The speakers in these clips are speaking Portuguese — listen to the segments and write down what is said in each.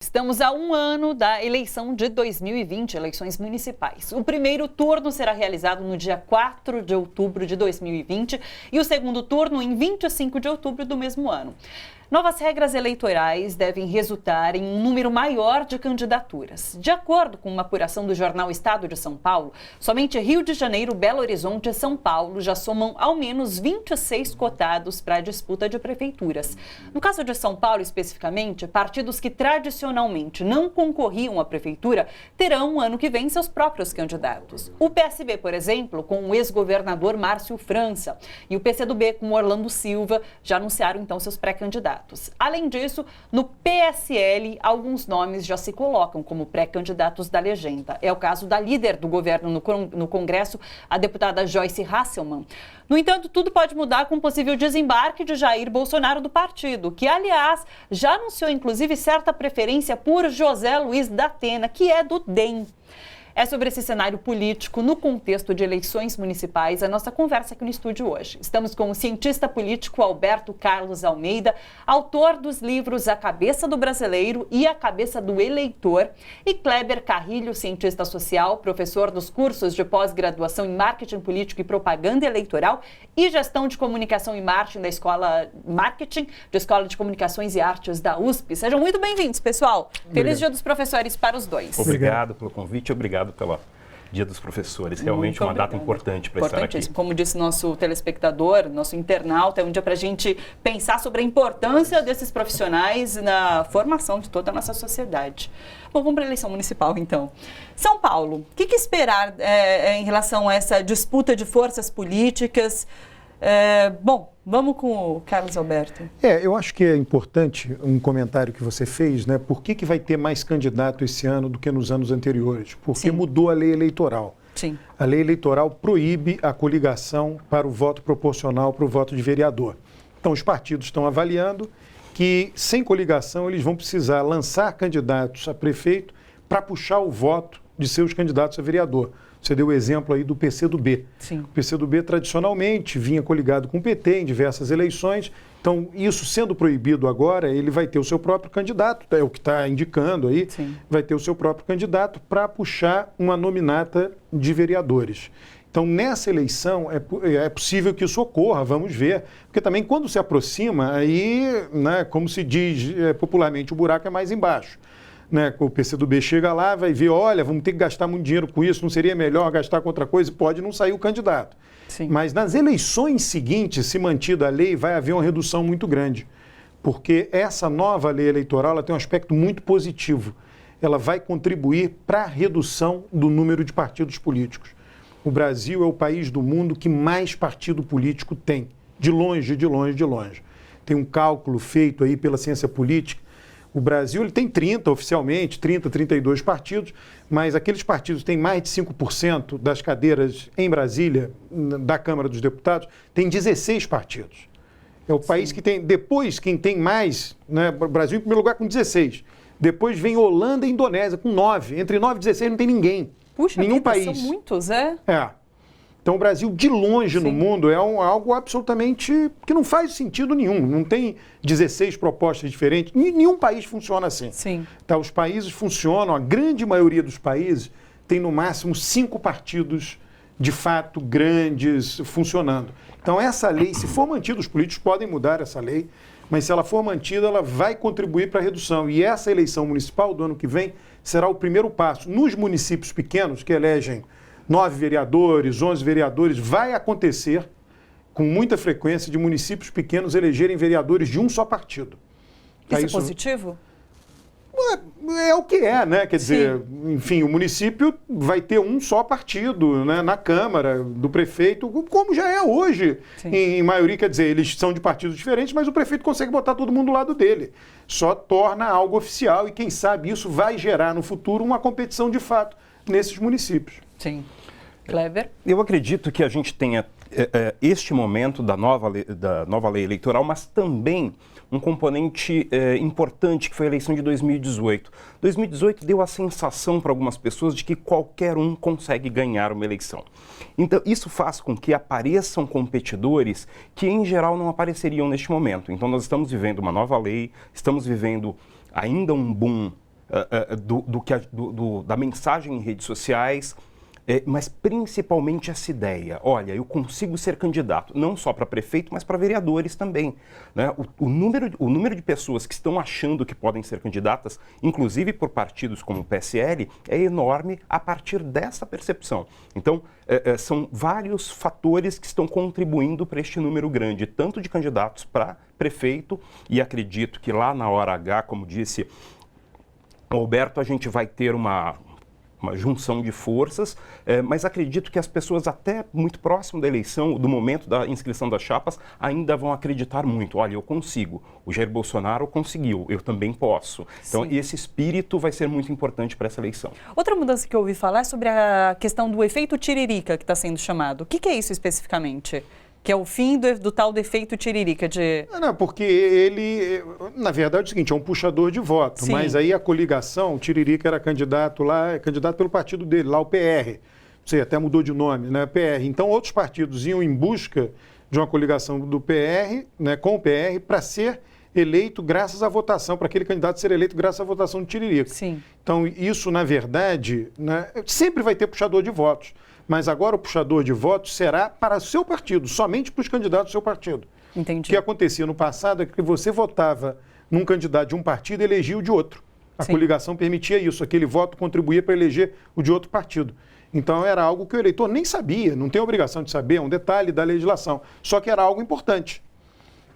Estamos a um ano da eleição de 2020, eleições municipais. O primeiro turno será realizado no dia 4 de outubro de 2020 e o segundo turno em 25 de outubro do mesmo ano. Novas regras eleitorais devem resultar em um número maior de candidaturas. De acordo com uma apuração do jornal Estado de São Paulo, somente Rio de Janeiro, Belo Horizonte e São Paulo já somam ao menos 26 cotados para a disputa de prefeituras. No caso de São Paulo, especificamente, partidos que tradicionalmente não concorriam à prefeitura terão ano que vem seus próprios candidatos. O PSB, por exemplo, com o ex-governador Márcio França, e o PCdoB com Orlando Silva já anunciaram então seus pré-candidatos. Além disso, no PSL, alguns nomes já se colocam como pré-candidatos da legenda. É o caso da líder do governo no Congresso, a deputada Joyce Hasselmann. No entanto, tudo pode mudar com o possível desembarque de Jair Bolsonaro do partido, que, aliás, já anunciou inclusive certa preferência por José Luiz da Atena, que é do DEM. É sobre esse cenário político no contexto de eleições municipais a nossa conversa aqui no estúdio hoje. Estamos com o cientista político Alberto Carlos Almeida, autor dos livros A Cabeça do Brasileiro e A Cabeça do Eleitor, e Kleber Carrilho, cientista social, professor dos cursos de pós-graduação em Marketing Político e Propaganda Eleitoral e Gestão de Comunicação e Marketing da Escola de Comunicações e Artes da USP. Sejam muito bem-vindos, pessoal. Feliz Dia dos Professores para os dois. Obrigado pelo convite, obrigado pelo Dia dos Professores. Realmente uma data importante para estar aqui. Como disse nosso telespectador, nosso internauta, é um dia para a gente pensar sobre a importância desses profissionais na formação de toda a nossa sociedade. Bom, vamos para a eleição municipal, então. São Paulo, o que esperar em relação a essa disputa de forças políticas? Bom, vamos com o Carlos Alberto. Eu acho que é importante um comentário que você fez, né? Por que vai ter mais candidato esse ano do que nos anos anteriores? Porque Sim. Mudou a lei eleitoral. Sim. A lei eleitoral proíbe a coligação para o voto proporcional para o voto de vereador. Então, os partidos estão avaliando que, sem coligação, eles vão precisar lançar candidatos a prefeito para puxar o voto de seus candidatos a vereador. Você deu o exemplo aí do PCdoB. Sim. O PCdoB tradicionalmente vinha coligado com o PT em diversas eleições. Então, isso sendo proibido agora, ele vai ter o seu próprio candidato, é o que está indicando aí, Sim. vai ter o seu próprio candidato para puxar uma nominata de vereadores. Então, nessa eleição, é possível que isso ocorra, vamos ver. Porque também, quando se aproxima, aí, né, como se diz popularmente, o buraco é mais embaixo. Né, o PCdoB chega lá, vai ver, olha, vamos ter que gastar muito dinheiro com isso, não seria melhor gastar com outra coisa? Pode não sair o candidato. Sim. Mas nas eleições seguintes, se mantida a lei, vai haver uma redução muito grande. Porque essa nova lei eleitoral ela tem um aspecto muito positivo. Ela vai contribuir para a redução do número de partidos políticos. O Brasil é o país do mundo que mais partido político tem. De longe, de longe, de longe. Tem um cálculo feito aí pela ciência política. O Brasil ele tem 32 partidos, mas aqueles partidos que têm mais de 5% das cadeiras em Brasília, da Câmara dos Deputados, tem 16 partidos. É o país que tem, depois quem tem mais, né, o Brasil em primeiro lugar com 16. Depois vem Holanda e Indonésia com 9. Entre 9 e 16 não tem ninguém. Puxa, nenhum país. São muitos, é? Então, o Brasil, de longe Sim. no mundo, é algo absolutamente que não faz sentido nenhum. Não tem 16 propostas diferentes. Nenhum país funciona assim. Sim. Tá, os países funcionam, a grande maioria dos países tem no máximo 5 partidos, de fato, grandes, funcionando. Então, essa lei, se for mantida, os políticos podem mudar essa lei, mas se ela for mantida, ela vai contribuir para a redução. E essa eleição municipal do ano que vem será o primeiro passo. Nos municípios pequenos, que elegem 9 vereadores, 11 vereadores, vai acontecer com muita frequência de municípios pequenos elegerem vereadores de um só partido. Isso é positivo? É o que é, né? Quer dizer, enfim, o município vai ter um só partido, né, na Câmara, do prefeito, como já é hoje. Em maioria, quer dizer, eles são de partidos diferentes, mas o prefeito consegue botar todo mundo do lado dele. Só torna algo oficial e, quem sabe, isso vai gerar no futuro uma competição de fato nesses municípios. Sim. Kleber? Eu acredito que a gente tenha este momento da nova lei eleitoral, mas também um componente importante que foi a eleição de 2018. 2018 deu a sensação para algumas pessoas de que qualquer um consegue ganhar uma eleição. Então, isso faz com que apareçam competidores que, em geral, não apareceriam neste momento. Então, nós estamos vivendo uma nova lei, estamos vivendo ainda um boom da mensagem em redes sociais, mas principalmente essa ideia, olha, eu consigo ser candidato, não só para prefeito, mas para vereadores também. Né? O número de pessoas que estão achando que podem ser candidatas, inclusive por partidos como o PSL, é enorme a partir dessa percepção. Então, são vários fatores que estão contribuindo para este número grande, tanto de candidatos para prefeito, e acredito que lá na hora H, como disse o Alberto, a gente vai ter uma junção de forças, mas acredito que as pessoas até muito próximo da eleição, do momento da inscrição das chapas, ainda vão acreditar muito. Olha, eu consigo. O Jair Bolsonaro conseguiu, eu também posso. Então, esse espírito vai ser muito importante para essa eleição. Outra mudança que eu ouvi falar é sobre a questão do efeito tiririca que está sendo chamado. O que é isso especificamente? Que é o fim do tal do efeito tiririca de... Não, porque ele, na verdade, é o seguinte, é um puxador de voto, Sim. Mas aí a coligação, o Tiririca era candidato lá, é candidato pelo partido dele, lá o PR, não sei, até mudou de nome, né, PR. Então, outros partidos iam em busca de uma coligação do PR, né, com o PR, para ser eleito graças à votação, para aquele candidato ser eleito graças à votação do Tiririca. Sim. Então, isso, na verdade, né, sempre vai ter puxador de votos. Mas agora o puxador de votos será para o seu partido, somente para os candidatos do seu partido. Entendi. O que acontecia no passado é que você votava num candidato de um partido e elegia o de outro. A coligação permitia isso, aquele voto contribuía para eleger o de outro partido. Então era algo que o eleitor nem sabia, não tem obrigação de saber, é um detalhe da legislação. Só que era algo importante,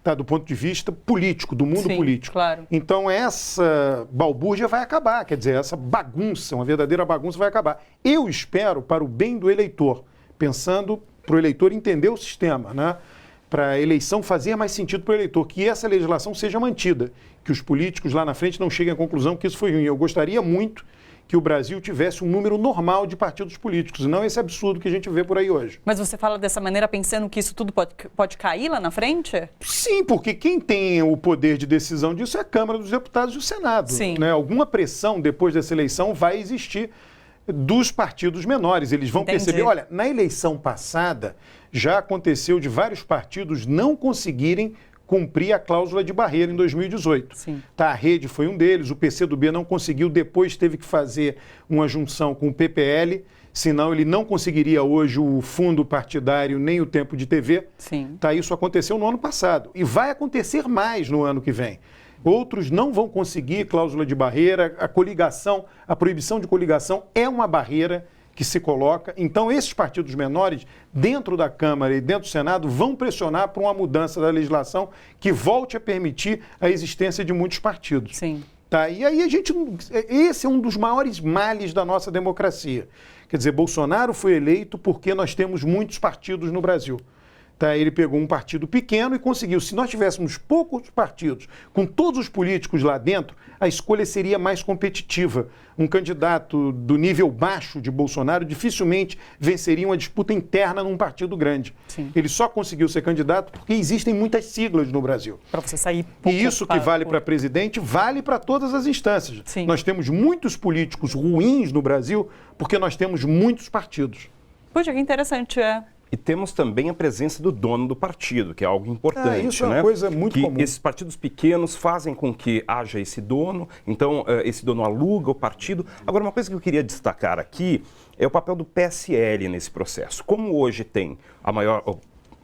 tá, do ponto de vista político, do mundo político. Claro. Então essa balbúrdia vai acabar, quer dizer, essa bagunça, uma verdadeira bagunça vai acabar. Eu espero, para o bem do eleitor, pensando para o eleitor entender o sistema, né? Para a eleição fazer mais sentido para o eleitor, que essa legislação seja mantida, que os políticos lá na frente não cheguem à conclusão que isso foi ruim. Eu gostaria muito que o Brasil tivesse um número normal de partidos políticos, e não esse absurdo que a gente vê por aí hoje. Mas você fala dessa maneira pensando que isso tudo pode cair lá na frente? Sim, porque quem tem o poder de decisão disso é a Câmara dos Deputados e o Senado. Sim. Né? Alguma pressão depois dessa eleição vai existir dos partidos menores. Eles vão perceber, olha, na eleição passada já aconteceu de vários partidos não conseguirem cumprir a cláusula de barreira em 2018. Sim. Tá, a Rede foi um deles, o PCdoB não conseguiu, depois teve que fazer uma junção com o PPL, senão ele não conseguiria hoje o fundo partidário nem o tempo de TV. Sim. Tá, isso aconteceu no ano passado e vai acontecer mais no ano que vem. Outros não vão conseguir cláusula de barreira, a coligação, a proibição de coligação é uma barreira que se coloca. Então, esses partidos menores, dentro da Câmara e dentro do Senado, vão pressionar por uma mudança da legislação que volte a permitir a existência de muitos partidos. Sim. Tá? E aí esse é um dos maiores males da nossa democracia. Quer dizer, Bolsonaro foi eleito porque nós temos muitos partidos no Brasil. Tá? Ele pegou um partido pequeno e conseguiu. Se nós tivéssemos poucos partidos, com todos os políticos lá dentro, a escolha seria mais competitiva. Um candidato do nível baixo de Bolsonaro dificilmente venceria uma disputa interna num partido grande. Sim. Ele só conseguiu ser candidato porque existem muitas siglas no Brasil. Para você sair E isso que vale para presidente, vale para todas as instâncias. Sim. Nós temos muitos políticos ruins no Brasil porque nós temos muitos partidos. Puxa, que interessante, E temos também a presença do dono do partido, que é algo importante. Isso é uma coisa muito comum. Esses partidos pequenos fazem com que haja esse dono, então esse dono aluga o partido. Agora, uma coisa que eu queria destacar aqui é o papel do PSL nesse processo. Como hoje tem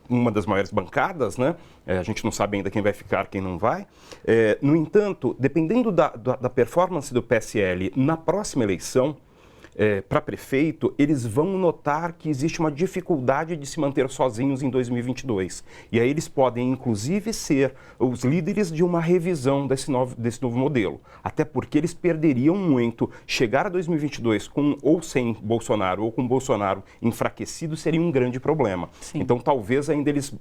uma das maiores bancadas, né? A gente não sabe ainda quem vai ficar, quem não vai. No entanto, dependendo da performance do PSL na próxima eleição, para prefeito, eles vão notar que existe uma dificuldade de se manter sozinhos em 2022. E aí eles podem, inclusive, ser os líderes de uma revisão desse novo modelo. Até porque eles perderiam muito. Chegar a 2022 com ou sem Bolsonaro ou com Bolsonaro enfraquecido seria um grande problema. Sim. Então, talvez ainda eles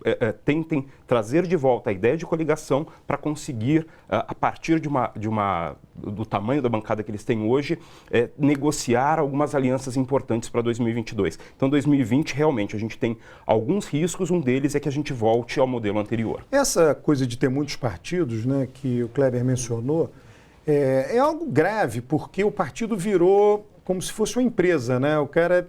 tentem trazer de volta a ideia de coligação para conseguir, a partir do tamanho da bancada que eles têm hoje, negociar algumas alianças importantes para 2022. Então, 2020, realmente, a gente tem alguns riscos, um deles é que a gente volte ao modelo anterior. Essa coisa de ter muitos partidos, né, que o Kleber mencionou, é algo grave, porque o partido virou como se fosse uma empresa, né? O cara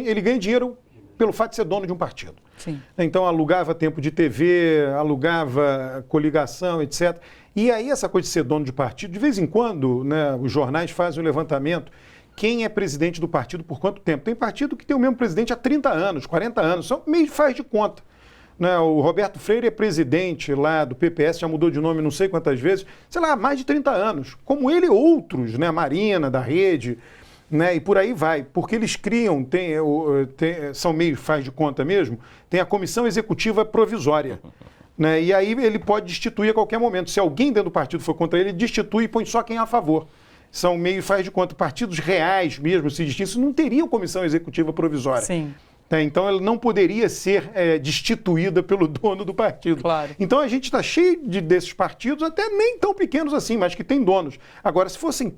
ele ganha dinheiro pelo fato de ser dono de um partido. Sim. Então, alugava tempo de TV, alugava coligação, etc. E aí essa coisa de ser dono de partido, de vez em quando, né, os jornais fazem o levantamento, quem é presidente do partido por quanto tempo? Tem partido que tem o mesmo presidente há 30 anos, 40 anos, só meio faz de conta. Né? O Roberto Freire é presidente lá do PPS, já mudou de nome não sei quantas vezes, sei lá, mais de 30 anos. Como ele e outros, né, a Marina, da Rede, né, e por aí vai. Porque eles criam, são meio faz de conta mesmo, tem a Comissão Executiva Provisória. Né, e aí ele pode destituir a qualquer momento. Se alguém dentro do partido for contra ele, destitui e põe só quem é a favor. São meio faz de conta. Partidos reais mesmo, se distinguissem, não teriam comissão executiva provisória. Sim. Então, ela não poderia ser destituída pelo dono do partido. Claro. Então, a gente está cheio desses partidos, até nem tão pequenos assim, mas que têm donos. Agora, se fossem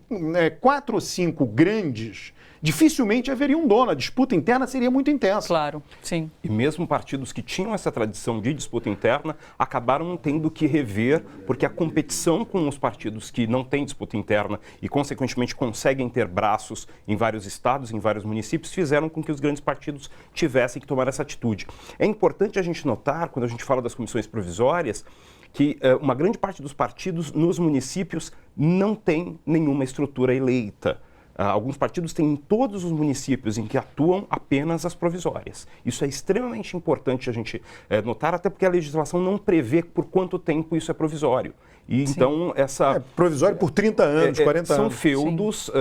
4 ou 5 grandes, dificilmente haveria um dono. A disputa interna seria muito intensa. Claro, sim. E mesmo partidos que tinham essa tradição de disputa interna acabaram tendo que rever, porque a competição com os partidos que não têm disputa interna e, consequentemente, conseguem ter braços em vários estados, em vários municípios, fizeram com que os grandes partidos tivessem que tomar essa atitude. É importante a gente notar, quando a gente fala das comissões provisórias, que uma grande parte dos partidos nos municípios não tem nenhuma estrutura eleita. Alguns partidos têm em todos os municípios em que atuam apenas as provisórias. Isso é extremamente importante a gente notar, até porque a legislação não prevê por quanto tempo isso é provisório. E então essa... provisório por 30 anos, 40 são anos. São feudos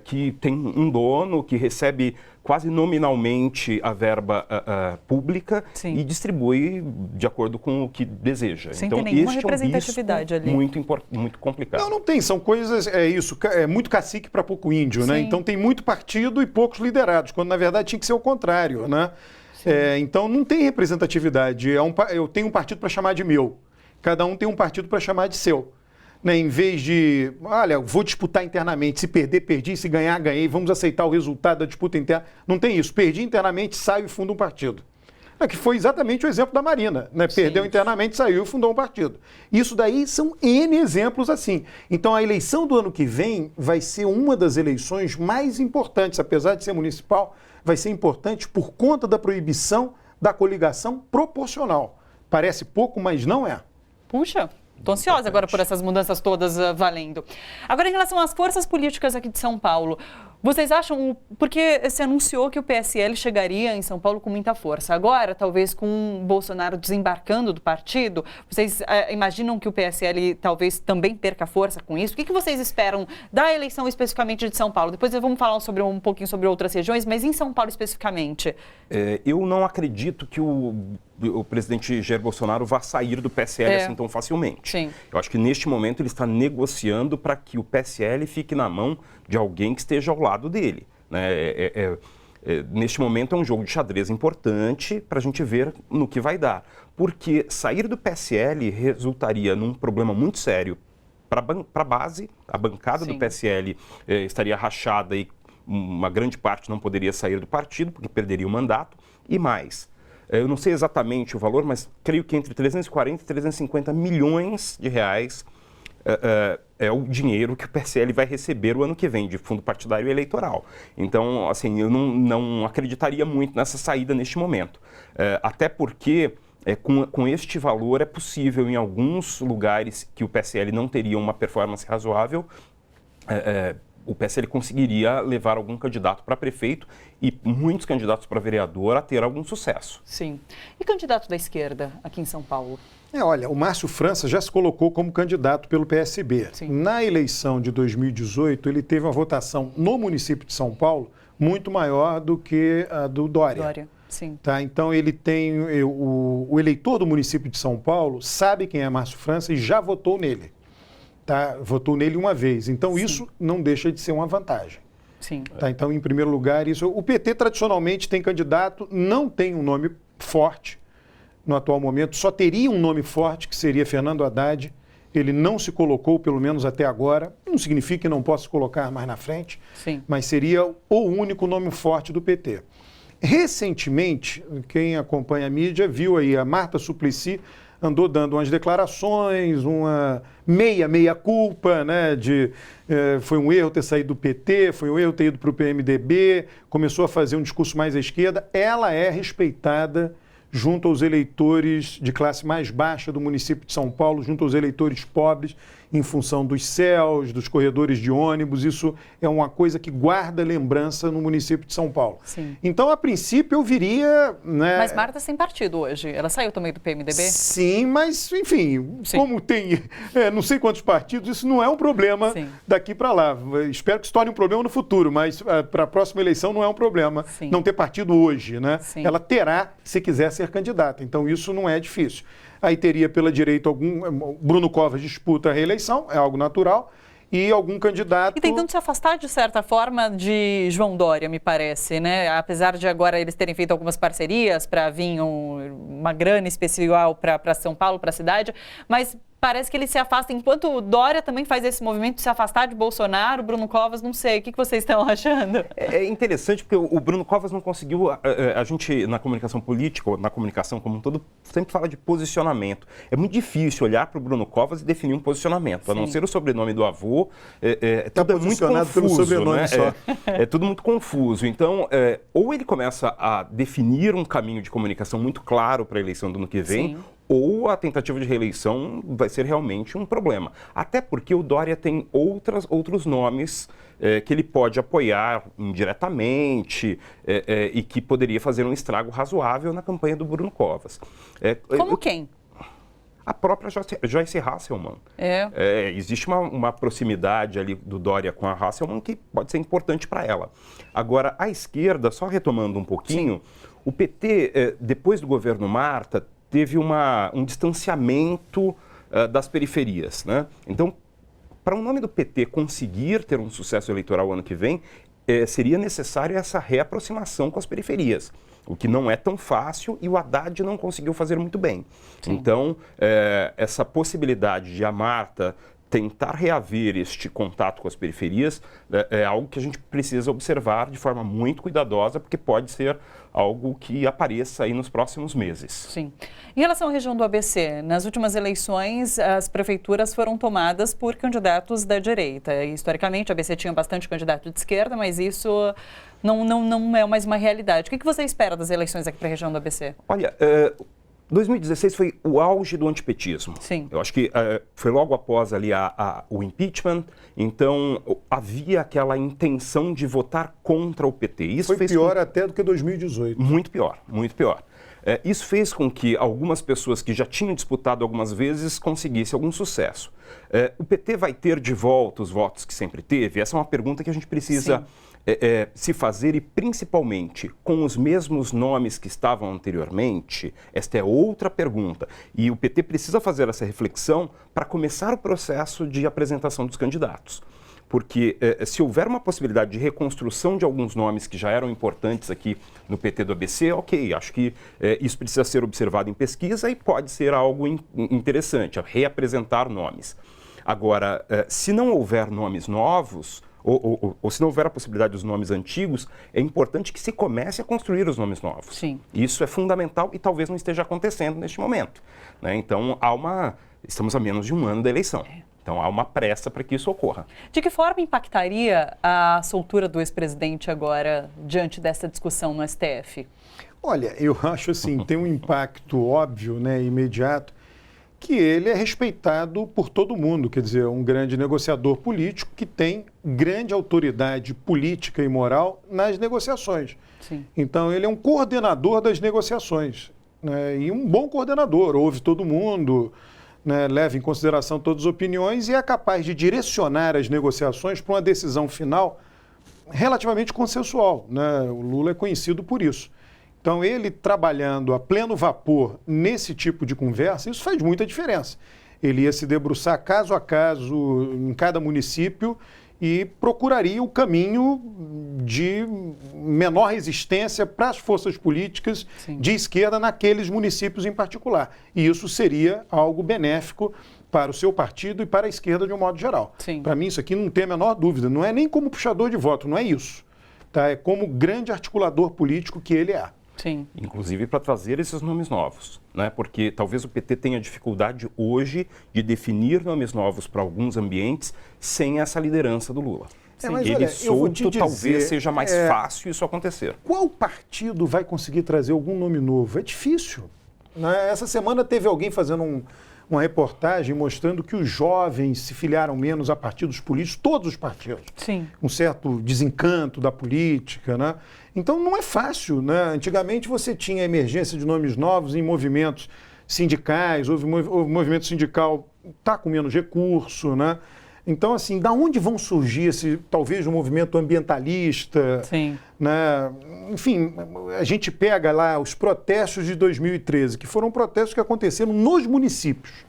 que tem um dono que recebe quase nominalmente a verba pública e distribui de acordo com o que deseja. Sem então, ter nenhuma este representatividade é um risco ali. muito complicado. Não tem, são coisas, é muito cacique para pouco índio, né? Então tem muito partido e poucos liderados, quando na verdade tinha que ser o contrário, né? Então não tem representatividade, eu tenho um partido para chamar de meu, cada um tem um partido para chamar de seu. Né, em vez de, olha, vou disputar internamente, se perder, perdi, se ganhar, ganhei, vamos aceitar o resultado da disputa interna. Não tem isso. Perdi internamente, saio e fundo um partido. Que foi exatamente o exemplo da Marina. Né? Perdeu internamente, saiu e fundou um partido. Isso daí são N exemplos assim. Então a eleição do ano que vem vai ser uma das eleições mais importantes, apesar de ser municipal, vai ser importante por conta da proibição da coligação proporcional. Parece pouco, mas não é. Puxa. Estou ansiosa agora por essas mudanças todas valendo. Agora, em relação às forças políticas aqui de São Paulo, vocês acham, porque se anunciou que o PSL chegaria em São Paulo com muita força. Agora, talvez com o Bolsonaro desembarcando do partido, vocês imaginam que o PSL talvez também perca força com isso? O que vocês esperam da eleição especificamente de São Paulo? Depois vamos falar um pouquinho sobre outras regiões, mas em São Paulo especificamente. Eu não acredito que o presidente Jair Bolsonaro vá sair do PSL assim tão facilmente. Sim. Eu acho que neste momento ele está negociando para que o PSL fique na mão de alguém que esteja ao lado dele. Né? Neste momento é um jogo de xadrez importante para a gente ver no que vai dar. Porque sair do PSL resultaria num problema muito sério para a base, a bancada do PSL estaria rachada e uma grande parte não poderia sair do partido, porque perderia o mandato, e mais. Eu não sei exatamente o valor, mas creio que entre 340 e 350 milhões de reais é o dinheiro que o PSL vai receber o ano que vem de fundo partidário eleitoral. Então, assim, eu não acreditaria muito nessa saída neste momento. Até porque, com este valor, é possível, em alguns lugares que o PSL não teria uma performance razoável, o PSL conseguiria levar algum candidato para prefeito e muitos candidatos para vereador a ter algum sucesso. Sim. E candidato da esquerda aqui em São Paulo? Olha, o Márcio França já se colocou como candidato pelo PSB. Sim. Na eleição de 2018, ele teve uma votação no município de São Paulo muito maior do que a do Dória. Sim. Tá? Então, ele tem o eleitor do município de São Paulo sabe quem é Márcio França e já votou nele. Tá? Votou nele uma vez. Então, isso não deixa de ser uma vantagem. Sim. Tá? Então, em primeiro lugar, o PT tradicionalmente tem candidato, não tem um nome forte no atual momento, só teria um nome forte, que seria Fernando Haddad. Ele não se colocou, pelo menos até agora. Não significa que não possa se colocar mais na frente, mas seria o único nome forte do PT. Recentemente, quem acompanha a mídia viu aí a Marta Suplicy andou dando umas declarações, uma meia-culpa, né, foi um erro ter saído do PT, foi um erro ter ido para o PMDB, começou a fazer um discurso mais à esquerda. Ela é respeitada junto aos eleitores de classe mais baixa do município de São Paulo, junto aos eleitores pobres, em função dos céus, dos corredores de ônibus. Isso é uma coisa que guarda lembrança no município de São Paulo. Sim. Então, a princípio, eu viria... Né, mas Marta sem partido hoje. Ela saiu também do PMDB? Sim, mas, enfim, como tem não sei quantos partidos, isso não é um problema daqui para lá. Espero que se torne um problema no futuro, mas para a próxima eleição não é um problema não ter partido hoje, né? Ela terá, se quiser ser candidata. Então, isso não é difícil. Aí teria pela direita Bruno Covas disputa a reeleição, é algo natural, e algum candidato... E tentando se afastar, de certa forma, de João Dória, me parece, né? Apesar de agora eles terem feito algumas parcerias para vir uma grana especial para São Paulo, para a cidade, mas... parece que ele se afasta, enquanto o Dória também faz esse movimento de se afastar de Bolsonaro, Bruno Covas, não sei. O que vocês estão achando? É interessante porque o Bruno Covas não conseguiu... A gente, na comunicação política, ou na comunicação como um todo, sempre fala de posicionamento. É muito difícil olhar para o Bruno Covas e definir um posicionamento. A não ser o sobrenome do avô, tudo é muito confuso. Pelo sobrenome, né? Só. É tudo muito confuso. Então, ou ele começa a definir um caminho de comunicação muito claro para a eleição do ano que vem, ou a tentativa de reeleição vai ser realmente um problema. Até porque o Dória tem outros nomes que ele pode apoiar indiretamente e que poderia fazer um estrago razoável na campanha do Bruno Covas. Como quem? A própria Joyce Hasselmann. Existe uma proximidade ali do Dória com a Hasselmann que pode ser importante para ela. Agora, a esquerda, só retomando um pouquinho, o PT, depois do governo Marta, teve um distanciamento das periferias, né? Então, para o nome do PT conseguir ter um sucesso eleitoral ano que vem, seria necessário essa reaproximação com as periferias, o que não é tão fácil e o Haddad não conseguiu fazer muito bem. Então, essa possibilidade de a Marta tentar reaver este contato com as periferias é algo que a gente precisa observar de forma muito cuidadosa, porque pode ser algo que apareça aí nos próximos meses. Sim. Em relação à região do ABC, nas últimas eleições, as prefeituras foram tomadas por candidatos da direita. Historicamente, a ABC tinha bastante candidato de esquerda, mas isso não é mais uma realidade. O que você espera das eleições aqui para a região do ABC? Olha, 2016 foi o auge do antipetismo. Sim. Eu acho que foi logo após ali o impeachment, então havia aquela intenção de votar contra o PT. Isso foi pior até do que 2018. Muito pior, muito pior. Isso fez com que algumas pessoas que já tinham disputado algumas vezes conseguissem algum sucesso. O PT vai ter de volta os votos que sempre teve? Essa é uma pergunta que a gente precisa se fazer, e principalmente com os mesmos nomes que estavam anteriormente. Esta é outra pergunta. E o PT precisa fazer essa reflexão para começar o processo de apresentação dos candidatos. Porque se houver uma possibilidade de reconstrução de alguns nomes que já eram importantes aqui no PT do ABC, ok, acho que isso precisa ser observado em pesquisa e pode ser algo interessante, reapresentar nomes. Agora, se não houver nomes novos, ou se não houver a possibilidade dos nomes antigos, é importante que se comece a construir os nomes novos. Sim. Isso é fundamental e talvez não esteja acontecendo neste momento, né? Então, estamos a menos de um ano da eleição. Então, há uma pressa para que isso ocorra. De que forma impactaria a soltura do ex-presidente agora, diante dessa discussão no STF? Olha, eu acho assim, tem um impacto óbvio, né, imediato, que ele é respeitado por todo mundo. Quer dizer, um grande negociador político que tem grande autoridade política e moral nas negociações. Sim. Então, ele é um coordenador das negociações, né, e um bom coordenador, ouve todo mundo, né, leva em consideração todas as opiniões e é capaz de direcionar as negociações para uma decisão final relativamente consensual, né? O Lula é conhecido por isso. Então, ele trabalhando a pleno vapor nesse tipo de conversa, isso faz muita diferença. Ele ia se debruçar caso a caso em cada município e procuraria o caminho de menor resistência para as forças políticas de esquerda naqueles municípios em particular. E isso seria algo benéfico para o seu partido e para a esquerda de um modo geral. Para mim, isso aqui não tem a menor dúvida. Não é nem como puxador de voto, não é isso. Tá? É como grande articulador político que ele é. Sim. Inclusive para trazer esses nomes novos, né? Porque talvez o PT tenha dificuldade hoje de definir nomes novos para alguns ambientes sem essa liderança do Lula. Mas ele olha, eu vou te solto dizer, talvez seja mais fácil isso acontecer. Qual partido vai conseguir trazer algum nome novo? É difícil. Né? Essa semana teve alguém fazendo uma reportagem mostrando que os jovens se filiaram menos a partidos políticos, todos os partidos. Sim. Um certo desencanto da política, né? Então não é fácil, né? Antigamente você tinha a emergência de nomes novos em movimentos sindicais, houve movimento sindical, está com menos recurso, né? Então, assim, da onde vão surgir talvez um movimento ambientalista? Sim. Né? Enfim, a gente pega lá os protestos de 2013, que foram protestos que aconteceram nos municípios,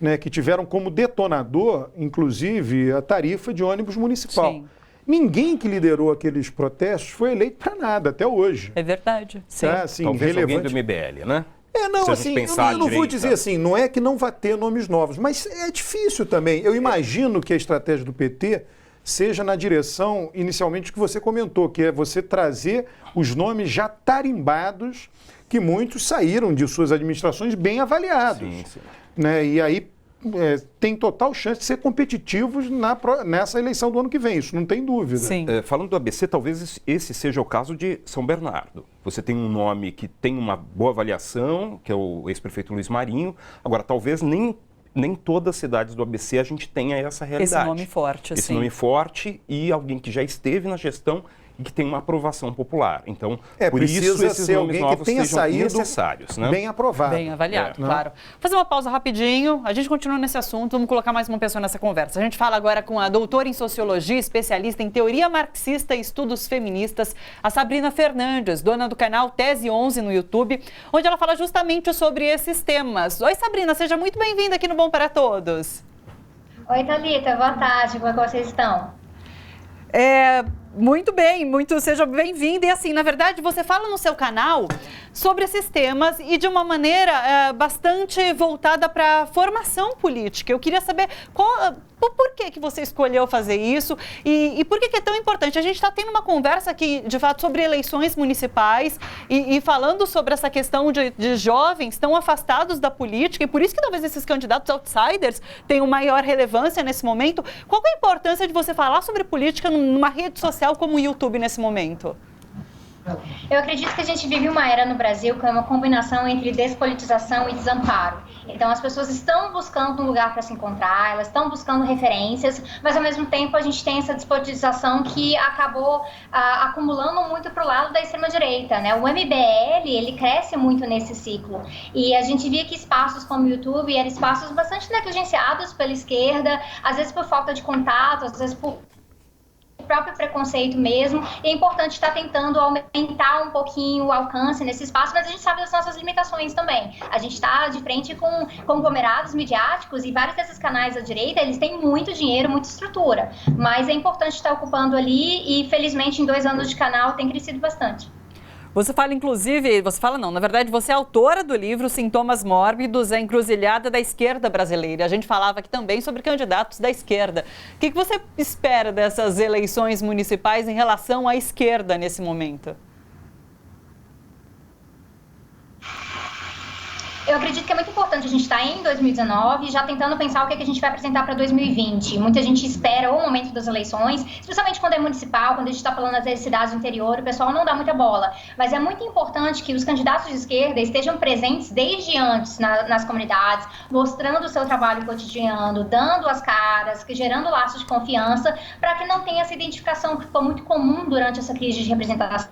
né? Que tiveram como detonador, inclusive, a tarifa de ônibus municipal. Sim. Ninguém que liderou aqueles protestos foi eleito para nada até hoje. É verdade. Sim. Tá? Assim, Talvez alguém relevante. do MBL, né? Não, Se a gente assim, pensar eu não vou direito, dizer tá? assim, não é que não vai ter nomes novos, mas é difícil também. Eu imagino que a estratégia do PT seja na direção, inicialmente, que você comentou, que é você trazer os nomes já tarimbados, que muitos saíram de suas administrações bem avaliados. Sim. Né? E aí tem total chance de ser competitivos nessa eleição do ano que vem, isso não tem dúvida. Sim. Falando do ABC, talvez esse seja o caso de São Bernardo. Você tem um nome que tem uma boa avaliação, que é o ex-prefeito Luiz Marinho. Agora, talvez nem todas as cidades do ABC a gente tenha essa realidade. Esse nome forte, Esse nome forte e alguém que já esteve na gestão e que tem uma aprovação popular. Então, por isso esses ser nomes alguém novos que tenha sejam saído necessários, né? bem aprovado. Bem avaliado, né? claro. Vou fazer uma pausa rapidinho, a gente continua nesse assunto, vamos colocar mais uma pessoa nessa conversa. A gente fala agora com a doutora em Sociologia, especialista em Teoria Marxista e Estudos Feministas, a Sabrina Fernandes, dona do canal Tese 11 no YouTube, onde ela fala justamente sobre esses temas. Oi, Sabrina, seja muito bem-vinda aqui no Bom para Todos. Oi, Thalita, boa tarde, como é que vocês estão? Muito bem, seja bem-vinda. E assim, na verdade, você fala no seu canal sobre esses temas e de uma maneira bastante voltada para a formação política. Eu queria saber por que você escolheu fazer isso e por que é tão importante. A gente está tendo uma conversa aqui, de fato, sobre eleições municipais e falando sobre essa questão de jovens tão afastados da política e por isso que talvez esses candidatos outsiders tenham maior relevância nesse momento. Qual é a importância de você falar sobre política numa rede social como o YouTube nesse momento? Eu acredito que a gente vive uma era no Brasil que é uma combinação entre despolitização e desamparo. Então as pessoas estão buscando um lugar para se encontrar, elas estão buscando referências, mas ao mesmo tempo a gente tem essa despolitização que acabou acumulando muito para o lado da extrema-direita, né? O MBL, ele cresce muito nesse ciclo. E a gente via que espaços como o YouTube eram espaços bastante negligenciados pela esquerda, às vezes por falta de contato, às vezes por próprio preconceito mesmo, e é importante estar tentando aumentar um pouquinho o alcance nesse espaço, mas a gente sabe das nossas limitações também. A gente está de frente com conglomerados midiáticos e vários desses canais da direita, eles têm muito dinheiro, muita estrutura, mas é importante estar ocupando ali e felizmente em 2 anos de canal tem crescido bastante. Você fala, inclusive, na verdade, você é autora do livro Sintomas Mórbidos, a encruzilhada da esquerda brasileira. A gente falava aqui também sobre candidatos da esquerda. O que você espera dessas eleições municipais em relação à esquerda nesse momento? Eu acredito que é muito importante a gente estar em 2019 já tentando pensar o que a gente vai apresentar para 2020. Muita gente espera o momento das eleições, especialmente quando é municipal, quando a gente está falando das cidades do interior, o pessoal não dá muita bola. Mas é muito importante que os candidatos de esquerda estejam presentes desde antes nas comunidades, mostrando o seu trabalho cotidiano, dando as caras, gerando laços de confiança, para que não tenha essa identificação que ficou muito comum durante essa crise de representação,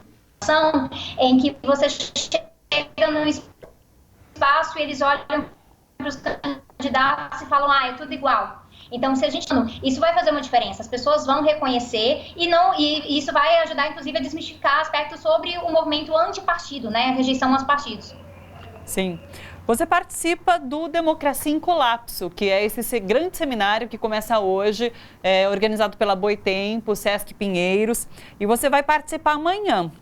em que você chega no espaço e eles olham para os candidatos e falam, é tudo igual. Então, se a gente isso vai fazer uma diferença, as pessoas vão reconhecer e isso vai ajudar, inclusive, a desmistificar aspectos sobre o movimento antipartido, né, a rejeição aos partidos. Sim. Você participa do Democracia em Colapso, que é esse grande seminário que começa hoje, organizado pela Boitempo, Sesc Pinheiros, e você vai participar amanhã,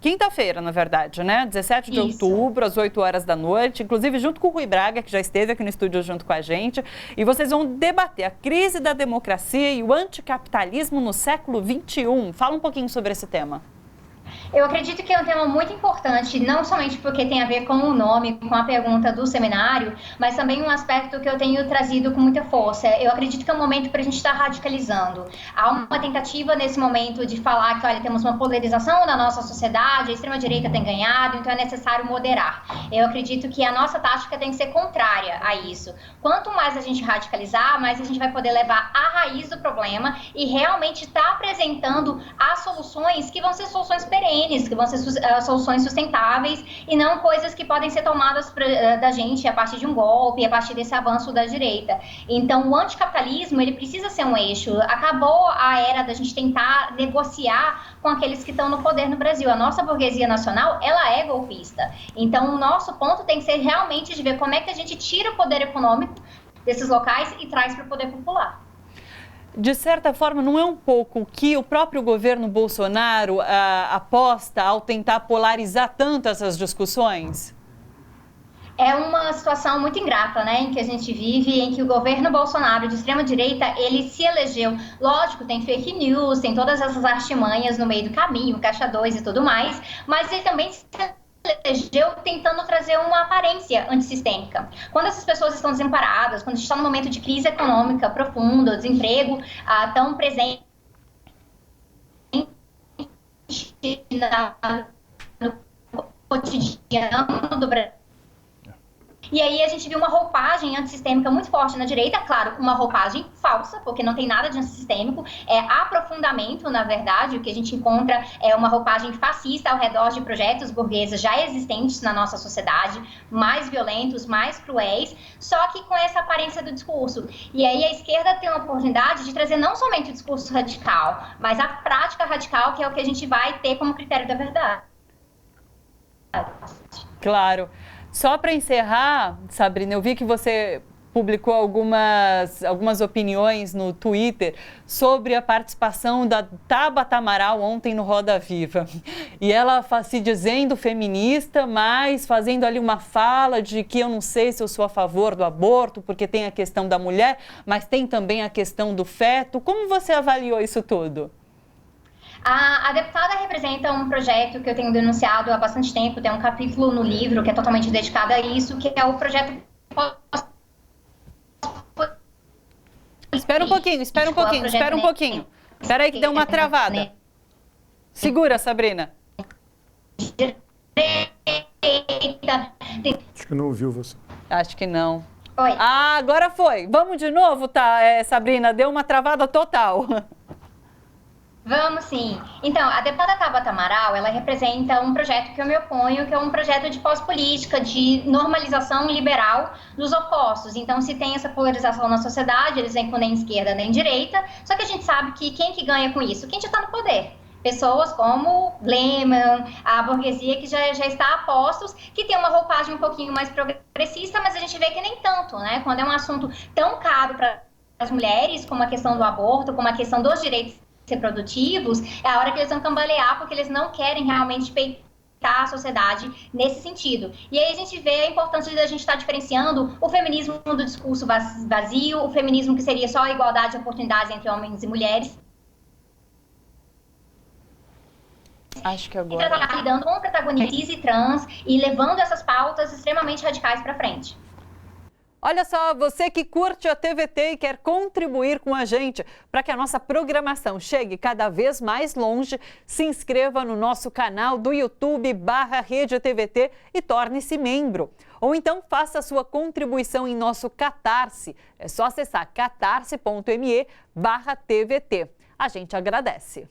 quinta-feira, na verdade, né? 17 de outubro, às 8 horas da noite, inclusive junto com o Rui Braga, que já esteve aqui no estúdio junto com a gente, e vocês vão debater a crise da democracia e o anticapitalismo no século XXI. Fala um pouquinho sobre esse tema. Eu acredito que é um tema muito importante, não somente porque tem a ver com o nome, com a pergunta do seminário, mas também um aspecto que eu tenho trazido com muita força. Eu acredito que é um momento para a gente estar radicalizando. Há uma tentativa nesse momento de falar que, olha, temos uma polarização na nossa sociedade, a extrema-direita tem ganhado, então é necessário moderar. Eu acredito que a nossa tática tem que ser contrária a isso. Quanto mais a gente radicalizar, mais a gente vai poder levar à raiz do problema e realmente estar apresentando as soluções que vão ser soluções perenes, que vão ser soluções sustentáveis e não coisas que podem ser tomadas da gente a partir de um golpe, a partir desse avanço da direita. Então, o anticapitalismo, ele precisa ser um eixo. Acabou a era da gente tentar negociar com aqueles que estão no poder no Brasil. A nossa burguesia nacional, ela é golpista. Então, o nosso ponto tem que ser realmente de ver como é que a gente tira o poder econômico desses locais e traz para o poder popular. De certa forma, não é um pouco que o próprio governo Bolsonaro aposta ao tentar polarizar tanto essas discussões? É uma situação muito ingrata, né, em que a gente vive, em que o governo Bolsonaro de extrema-direita, ele se elegeu. Lógico, tem fake news, tem todas essas artimanhas no meio do caminho, Caixa 2 e tudo mais, mas ele também se elegeu tentando trazer uma aparência antissistêmica. Quando essas pessoas estão desamparadas, quando a gente está num momento de crise econômica profunda, desemprego tão presente no cotidiano do Brasil, e aí a gente viu uma roupagem antissistêmica muito forte na direita, claro, uma roupagem falsa, porque não tem nada de antissistêmico, é aprofundamento, na verdade, o que a gente encontra é uma roupagem fascista ao redor de projetos burgueses já existentes na nossa sociedade, mais violentos, mais cruéis, só que com essa aparência do discurso. E aí a esquerda tem a oportunidade de trazer não somente o discurso radical, mas a prática radical, que é o que a gente vai ter como critério da verdade. Claro. Só para encerrar, Sabrina, eu vi que você publicou algumas opiniões no Twitter sobre a participação da Tabata Amaral ontem no Roda Viva. E ela se dizendo feminista, mas fazendo ali uma fala de que eu não sei se eu sou a favor do aborto, porque tem a questão da mulher, mas tem também a questão do feto. Como você avaliou isso tudo? A deputada representa um projeto que eu tenho denunciado há bastante tempo, tem um capítulo no livro que é totalmente dedicado a isso, que é o projeto... Espera um pouquinho. Espera aí que deu uma travada. Segura, Sabrina. Acho que não ouviu você. Acho que não. Oi. Ah, agora foi. Vamos de novo, tá, Sabrina? Deu uma travada total. Vamos sim. Então, a deputada Tabata Amaral, ela representa um projeto que eu me oponho, que é um projeto de pós-política, de normalização liberal dos opostos. Então, se tem essa polarização na sociedade, eles vêm com nem esquerda nem direita, só que a gente sabe que quem que ganha com isso? Quem já está no poder. Pessoas como Lehman, a burguesia que já está a postos, que tem uma roupagem um pouquinho mais progressista, mas a gente vê que nem tanto, né? Quando é um assunto tão caro para as mulheres, como a questão do aborto, como a questão dos direitos reprodutivos, é a hora que eles vão cambalear, porque eles não querem realmente peitar a sociedade nesse sentido. E aí a gente vê a importância de a gente estar diferenciando o feminismo do discurso vazio, o feminismo que seria só a igualdade de oportunidades entre homens e mulheres. Acho que agora... E tá lidando com o protagonismo e trans e levando essas pautas extremamente radicais para frente. Olha só, você que curte a TVT e quer contribuir com a gente para que a nossa programação chegue cada vez mais longe, se inscreva no nosso canal do YouTube /Rede TVT e torne-se membro. Ou então faça a sua contribuição em nosso Catarse. É só acessar catarse.me/TVT. A gente agradece.